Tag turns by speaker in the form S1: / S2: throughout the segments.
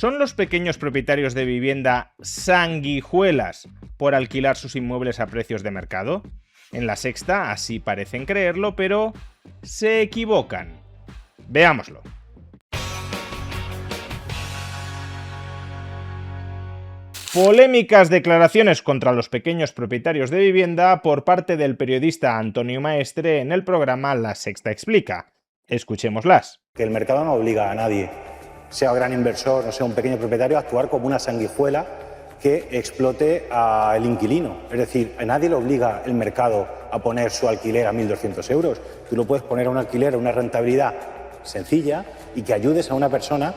S1: ¿Son los pequeños propietarios de vivienda sanguijuelas por alquilar sus inmuebles a precios de mercado? En La Sexta así parecen creerlo, pero se equivocan. Veámoslo. Polémicas declaraciones contra los pequeños propietarios de vivienda por parte del periodista Antonio Maestre en el programa La Sexta Explica. Escuchémoslas.
S2: Que el mercado no obliga a nadie, sea un gran inversor o sea un pequeño propietario, a actuar como una sanguijuela que explote al inquilino. Es decir, a nadie le obliga el mercado a poner su alquiler a 1.200 euros. Tú lo puedes poner a un alquiler a una rentabilidad sencilla y que ayudes a una persona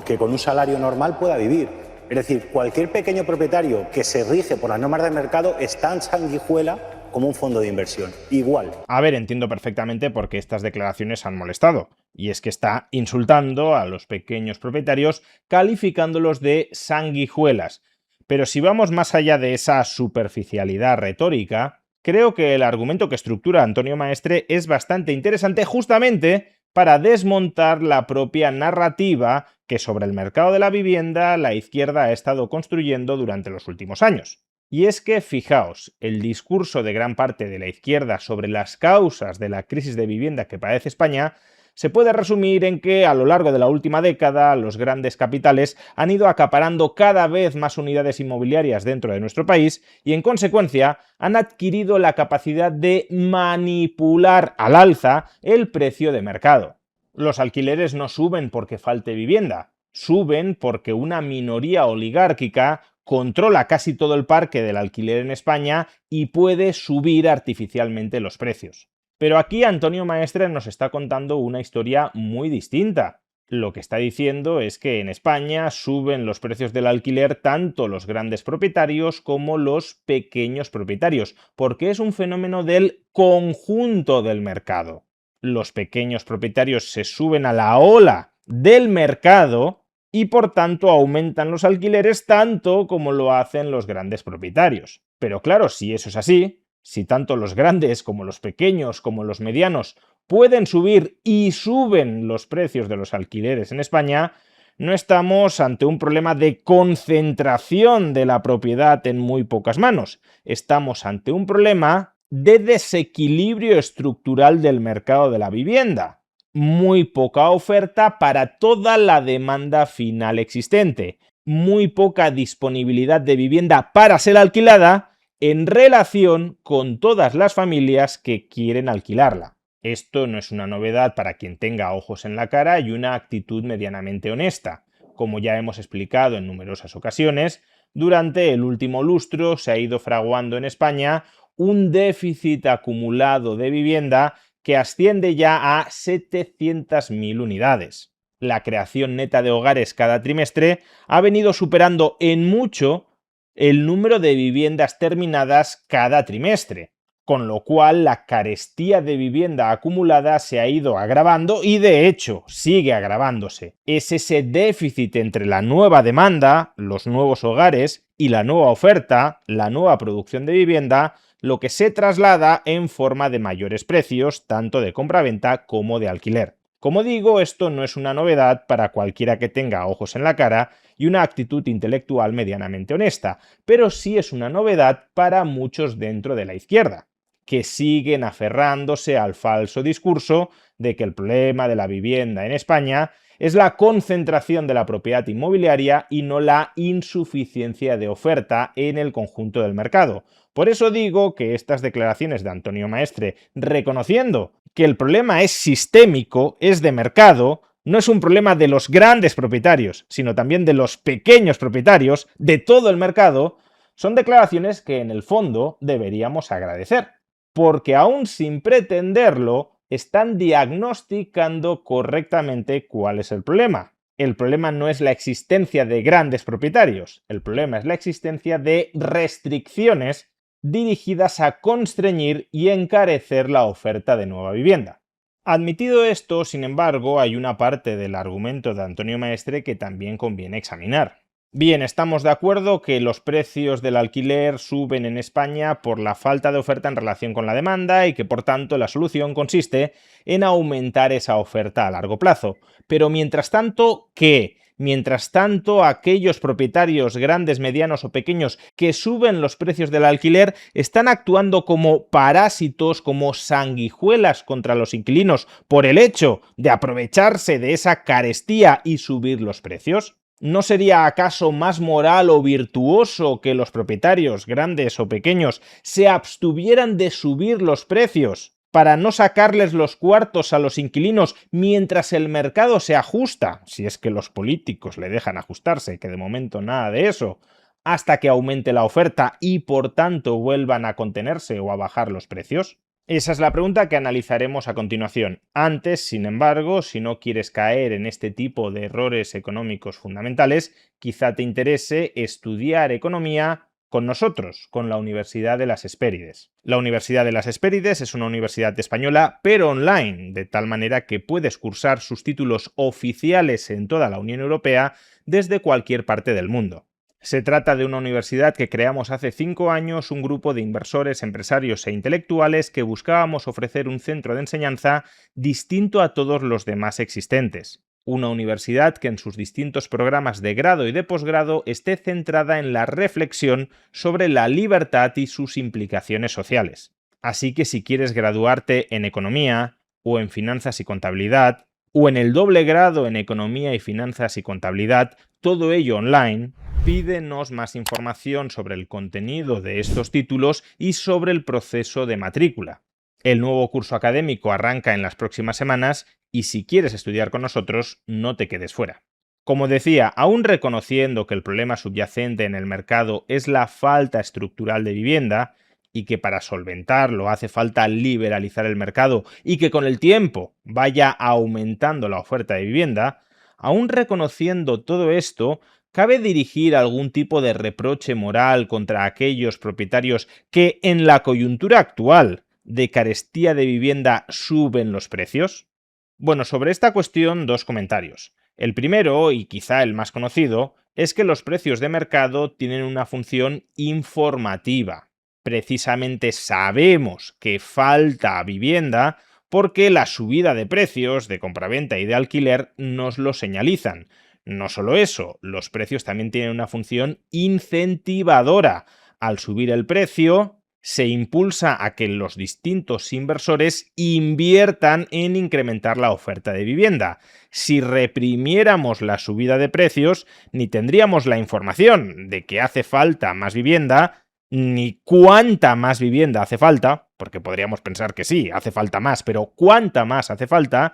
S2: que con un salario normal pueda vivir. Es decir, cualquier pequeño propietario que se rige por las normas del mercado es tan sanguijuela como un fondo de inversión, igual.
S1: A ver, entiendo perfectamente por qué estas declaraciones han molestado. Y es que está insultando a los pequeños propietarios, calificándolos de sanguijuelas. Pero si vamos más allá de esa superficialidad retórica, creo que el argumento que estructura Antonio Maestre es bastante interesante justamente para desmontar la propia narrativa que sobre el mercado de la vivienda la izquierda ha estado construyendo durante los últimos años. Y es que, fijaos, el discurso de gran parte de la izquierda sobre las causas de la crisis de vivienda que padece España se puede resumir en que a lo largo de la última década los grandes capitales han ido acaparando cada vez más unidades inmobiliarias dentro de nuestro país y en consecuencia han adquirido la capacidad de manipular al alza el precio de mercado. Los alquileres no suben porque falte vivienda, suben porque una minoría oligárquica controla casi todo el parque del alquiler en España y puede subir artificialmente los precios. Pero aquí Antonio Maestre nos está contando una historia muy distinta. Lo que está diciendo es que en España suben los precios del alquiler tanto los grandes propietarios como los pequeños propietarios, porque es un fenómeno del conjunto del mercado. Los pequeños propietarios se suben a la ola del mercado y por tanto aumentan los alquileres tanto como lo hacen los grandes propietarios. Pero claro, si eso es así, si tanto los grandes como los pequeños como los medianos pueden subir y suben los precios de los alquileres en España, no estamos ante un problema de concentración de la propiedad en muy pocas manos. Estamos ante un problema de desequilibrio estructural del mercado de la vivienda. Muy poca oferta para toda la demanda final existente. Muy poca disponibilidad de vivienda para ser alquilada en relación con todas las familias que quieren alquilarla. Esto no es una novedad para quien tenga ojos en la cara y una actitud medianamente honesta. Como ya hemos explicado en numerosas ocasiones, durante el último lustro se ha ido fraguando en España un déficit acumulado de vivienda que asciende ya a 700.000 unidades. La creación neta de hogares cada trimestre ha venido superando en mucho el número de viviendas terminadas cada trimestre, con lo cual la carestía de vivienda acumulada se ha ido agravando y de hecho sigue agravándose. Es ese déficit entre la nueva demanda, los nuevos hogares, y la nueva oferta, la nueva producción de vivienda, lo que se traslada en forma de mayores precios, tanto de compraventa como de alquiler. Como digo, esto no es una novedad para cualquiera que tenga ojos en la cara y una actitud intelectual medianamente honesta, pero sí es una novedad para muchos dentro de la izquierda, que siguen aferrándose al falso discurso de que el problema de la vivienda en España es la concentración de la propiedad inmobiliaria y no la insuficiencia de oferta en el conjunto del mercado. Por eso digo que estas declaraciones de Antonio Maestre, reconociendo que el problema es sistémico, es de mercado, no es un problema de los grandes propietarios, sino también de los pequeños propietarios, de todo el mercado, son declaraciones que en el fondo deberíamos agradecer, porque aún sin pretenderlo, están diagnosticando correctamente cuál es el problema. El problema no es la existencia de grandes propietarios, el problema es la existencia de restricciones dirigidas a constreñir y encarecer la oferta de nueva vivienda. Admitido esto, sin embargo, hay una parte del argumento de Antonio Maestre que también conviene examinar. Bien, estamos de acuerdo que los precios del alquiler suben en España por la falta de oferta en relación con la demanda y que por tanto la solución consiste en aumentar esa oferta a largo plazo. Pero mientras tanto, ¿qué? Mientras tanto, aquellos propietarios grandes, medianos o pequeños que suben los precios del alquiler están actuando como parásitos, como sanguijuelas contra los inquilinos por el hecho de aprovecharse de esa carestía y subir los precios. ¿No sería acaso más moral o virtuoso que los propietarios, grandes o pequeños, se abstuvieran de subir los precios para no sacarles los cuartos a los inquilinos mientras el mercado se ajusta, si es que los políticos le dejan ajustarse, que de momento nada de eso, hasta que aumente la oferta y por tanto vuelvan a contenerse o a bajar los precios? Esa es la pregunta que analizaremos a continuación. Antes, sin embargo, si no quieres caer en este tipo de errores económicos fundamentales, quizá te interese estudiar economía con nosotros, con la Universidad de las Hespérides. La Universidad de las Hespérides es una universidad española, pero online, de tal manera que puedes cursar sus títulos oficiales en toda la Unión Europea desde cualquier parte del mundo. Se trata de una universidad que creamos hace 5 años, un grupo de inversores, empresarios e intelectuales que buscábamos ofrecer un centro de enseñanza distinto a todos los demás existentes. Una universidad que en sus distintos programas de grado y de posgrado esté centrada en la reflexión sobre la libertad y sus implicaciones sociales. Así que si quieres graduarte en economía, o en finanzas y contabilidad, o en el doble grado en economía y finanzas y contabilidad, todo ello online, pídenos más información sobre el contenido de estos títulos y sobre el proceso de matrícula. El nuevo curso académico arranca en las próximas semanas y si quieres estudiar con nosotros, no te quedes fuera. Como decía, aún reconociendo que el problema subyacente en el mercado es la falta estructural de vivienda y que para solventarlo hace falta liberalizar el mercado y que con el tiempo vaya aumentando la oferta de vivienda, aún reconociendo todo esto, ¿cabe dirigir algún tipo de reproche moral contra aquellos propietarios que en la coyuntura actual de carestía de vivienda suben los precios? Bueno, sobre esta cuestión, 2 comentarios. El primero, y quizá el más conocido, es que los precios de mercado tienen una función informativa. Precisamente sabemos que falta vivienda porque la subida de precios de compraventa y de alquiler nos lo señalizan. No solo eso, los precios también tienen una función incentivadora. Al subir el precio, se impulsa a que los distintos inversores inviertan en incrementar la oferta de vivienda. Si reprimiéramos la subida de precios, ni tendríamos la información de que hace falta más vivienda, ni cuánta más vivienda hace falta, porque podríamos pensar que sí, hace falta más, pero cuánta más hace falta,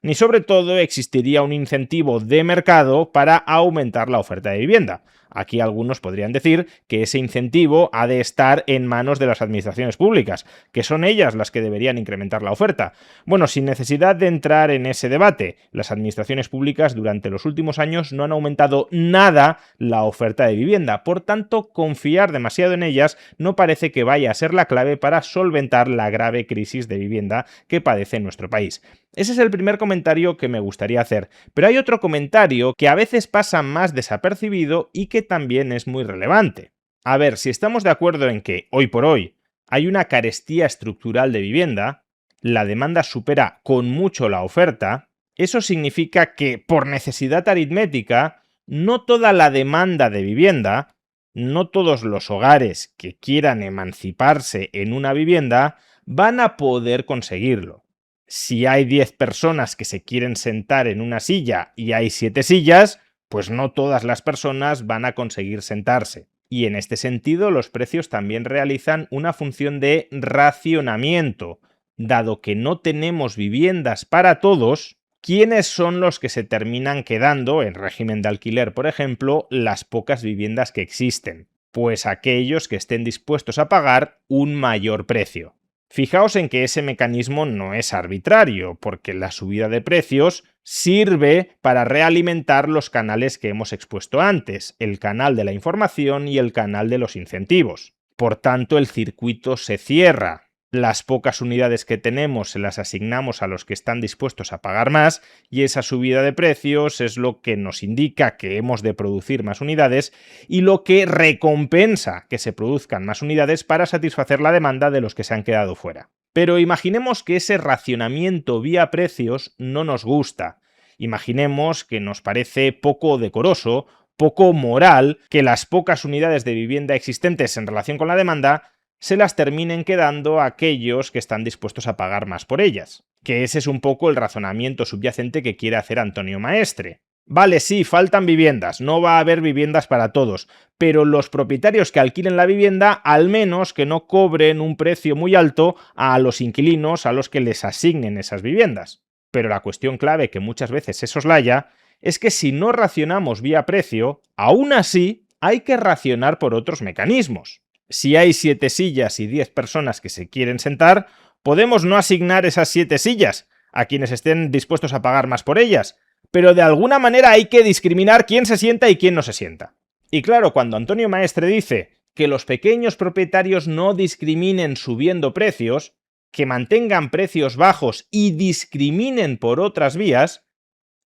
S1: ni sobre todo existiría un incentivo de mercado para aumentar la oferta de vivienda. Aquí algunos podrían decir que ese incentivo ha de estar en manos de las administraciones públicas, que son ellas las que deberían incrementar la oferta. Bueno, sin necesidad de entrar en ese debate, las administraciones públicas durante los últimos años no han aumentado nada la oferta de vivienda. Por tanto, confiar demasiado en ellas no parece que vaya a ser la clave para solventar la grave crisis de vivienda que padece nuestro país. Ese es el primer comentario que me gustaría hacer, pero hay otro comentario que a veces pasa más desapercibido y que también es muy relevante. A ver, si estamos de acuerdo en que, hoy por hoy, hay una carestía estructural de vivienda, la demanda supera con mucho la oferta, eso significa que, por necesidad aritmética, no toda la demanda de vivienda, no todos los hogares que quieran emanciparse en una vivienda van a poder conseguirlo. Si hay 10 personas que se quieren sentar en una silla y hay 7 sillas, pues no todas las personas van a conseguir sentarse. Y en este sentido, los precios también realizan una función de racionamiento. Dado que no tenemos viviendas para todos, ¿quiénes son los que se terminan quedando, en régimen de alquiler, por ejemplo, las pocas viviendas que existen? Pues aquellos que estén dispuestos a pagar un mayor precio. Fijaos en que ese mecanismo no es arbitrario, porque la subida de precios sirve para realimentar los canales que hemos expuesto antes, el canal de la información y el canal de los incentivos. Por tanto, el circuito se cierra. Las pocas unidades que tenemos se las asignamos a los que están dispuestos a pagar más y esa subida de precios es lo que nos indica que hemos de producir más unidades y lo que recompensa que se produzcan más unidades para satisfacer la demanda de los que se han quedado fuera. Pero imaginemos que ese racionamiento vía precios no nos gusta Imaginemos que nos parece poco decoroso, poco moral, que las pocas unidades de vivienda existentes en relación con la demanda se las terminen quedando a aquellos que están dispuestos a pagar más por ellas. Que ese es un poco el razonamiento subyacente que quiere hacer Antonio Maestre. Vale, sí, faltan viviendas, no va a haber viviendas para todos, pero los propietarios que alquilen la vivienda, al menos que no cobren un precio muy alto a los inquilinos a los que les asignen esas viviendas. Pero la cuestión clave que muchas veces se soslaya es que si no racionamos vía precio, aún así hay que racionar por otros mecanismos. Si hay 7 sillas y 10 personas que se quieren sentar, podemos no asignar esas 7 sillas a quienes estén dispuestos a pagar más por ellas, pero de alguna manera hay que discriminar quién se sienta y quién no se sienta. Y claro, cuando Antonio Maestre dice que los pequeños propietarios no discriminen subiendo precios, que mantengan precios bajos y discriminen por otras vías,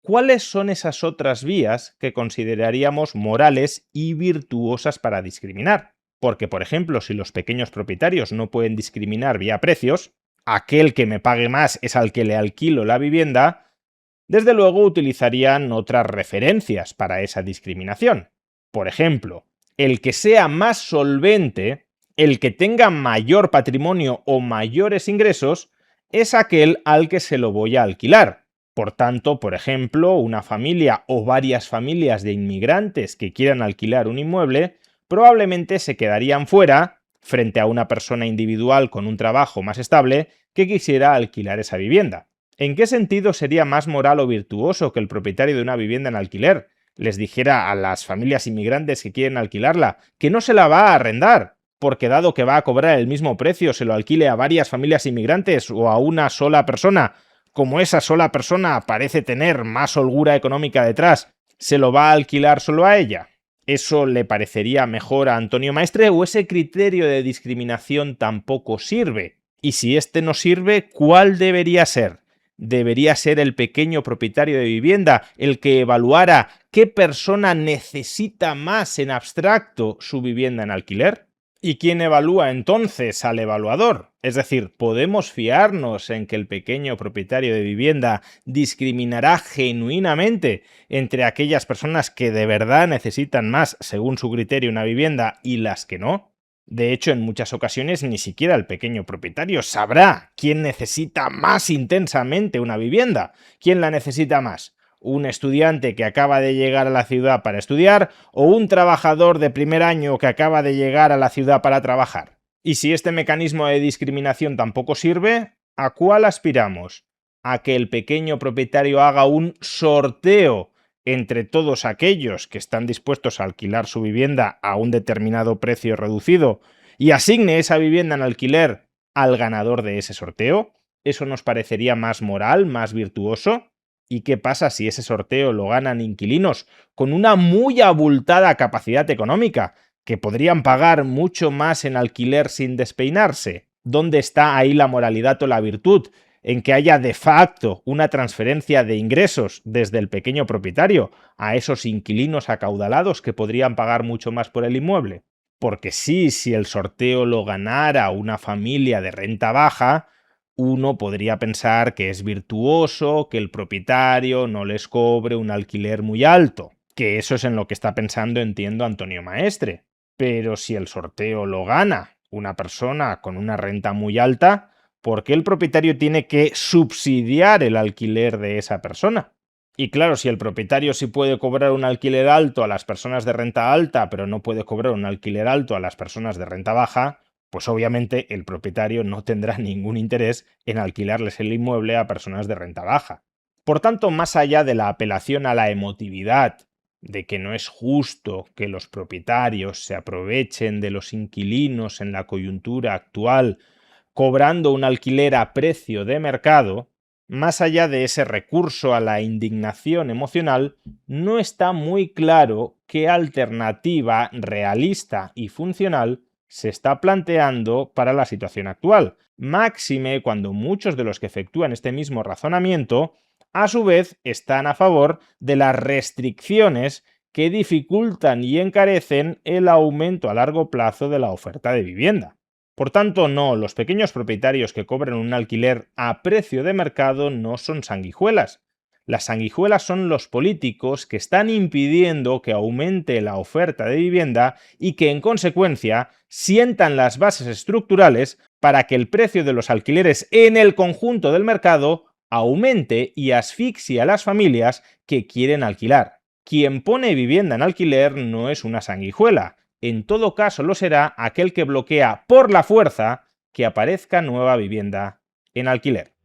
S1: ¿cuáles son esas otras vías que consideraríamos morales y virtuosas para discriminar? Porque, por ejemplo, si los pequeños propietarios no pueden discriminar vía precios, aquel que me pague más es al que le alquilo la vivienda, desde luego utilizarían otras referencias para esa discriminación. Por ejemplo, el que sea más solvente, el que tenga mayor patrimonio o mayores ingresos, es aquel al que se lo voy a alquilar. Por tanto, por ejemplo, una familia o varias familias de inmigrantes que quieran alquilar un inmueble probablemente se quedarían fuera frente a una persona individual con un trabajo más estable que quisiera alquilar esa vivienda. ¿En qué sentido sería más moral o virtuoso que el propietario de una vivienda en alquiler les dijera a las familias inmigrantes que quieren alquilarla que no se la va a arrendar, porque dado que va a cobrar el mismo precio se lo alquile a varias familias inmigrantes o a una sola persona, como esa sola persona parece tener más holgura económica detrás, se lo va a alquilar solo a ella? ¿Eso le parecería mejor a Antonio Maestre o ese criterio de discriminación tampoco sirve? Y si este no sirve, ¿cuál debería ser? ¿Debería ser el pequeño propietario de vivienda el que evaluara qué persona necesita más en abstracto su vivienda en alquiler? ¿Y quién evalúa entonces al evaluador? Es decir, ¿podemos fiarnos en que el pequeño propietario de vivienda discriminará genuinamente entre aquellas personas que de verdad necesitan más, según su criterio, una vivienda y las que no? De hecho, en muchas ocasiones ni siquiera el pequeño propietario sabrá quién necesita más intensamente una vivienda, quién la necesita más. ¿Un estudiante que acaba de llegar a la ciudad para estudiar o un trabajador de primer año que acaba de llegar a la ciudad para trabajar? Y si este mecanismo de discriminación tampoco sirve, ¿a cuál aspiramos? ¿A que el pequeño propietario haga un sorteo entre todos aquellos que están dispuestos a alquilar su vivienda a un determinado precio reducido y asigne esa vivienda en alquiler al ganador de ese sorteo? ¿Eso nos parecería más moral, más virtuoso? ¿Y qué pasa si ese sorteo lo ganan inquilinos con una muy abultada capacidad económica, que podrían pagar mucho más en alquiler sin despeinarse? ¿Dónde está ahí la moralidad o la virtud? En que haya de facto una transferencia de ingresos desde el pequeño propietario a esos inquilinos acaudalados que podrían pagar mucho más por el inmueble. Porque sí, si el sorteo lo ganara una familia de renta baja, uno podría pensar que es virtuoso que el propietario no les cobre un alquiler muy alto, que eso es en lo que está pensando, entiendo, Antonio Maestre. Pero si el sorteo lo gana una persona con una renta muy alta, ¿por qué el propietario tiene que subsidiar el alquiler de esa persona? Y claro, si el propietario sí puede cobrar un alquiler alto a las personas de renta alta, pero no puede cobrar un alquiler alto a las personas de renta baja, pues obviamente el propietario no tendrá ningún interés en alquilarles el inmueble a personas de renta baja. Por tanto, más allá de la apelación a la emotividad, de que no es justo que los propietarios se aprovechen de los inquilinos en la coyuntura actual, cobrando un alquiler a precio de mercado, más allá de ese recurso a la indignación emocional, no está muy claro qué alternativa realista y funcional se está planteando para la situación actual, máxime cuando muchos de los que efectúan este mismo razonamiento, a su vez, están a favor de las restricciones que dificultan y encarecen el aumento a largo plazo de la oferta de vivienda. Por tanto, no, los pequeños propietarios que cobran un alquiler a precio de mercado no son sanguijuelas. Las sanguijuelas son los políticos que están impidiendo que aumente la oferta de vivienda y que, en consecuencia, sientan las bases estructurales para que el precio de los alquileres en el conjunto del mercado aumente y asfixie a las familias que quieren alquilar. Quien pone vivienda en alquiler no es una sanguijuela. En todo caso lo será aquel que bloquea por la fuerza que aparezca nueva vivienda en alquiler.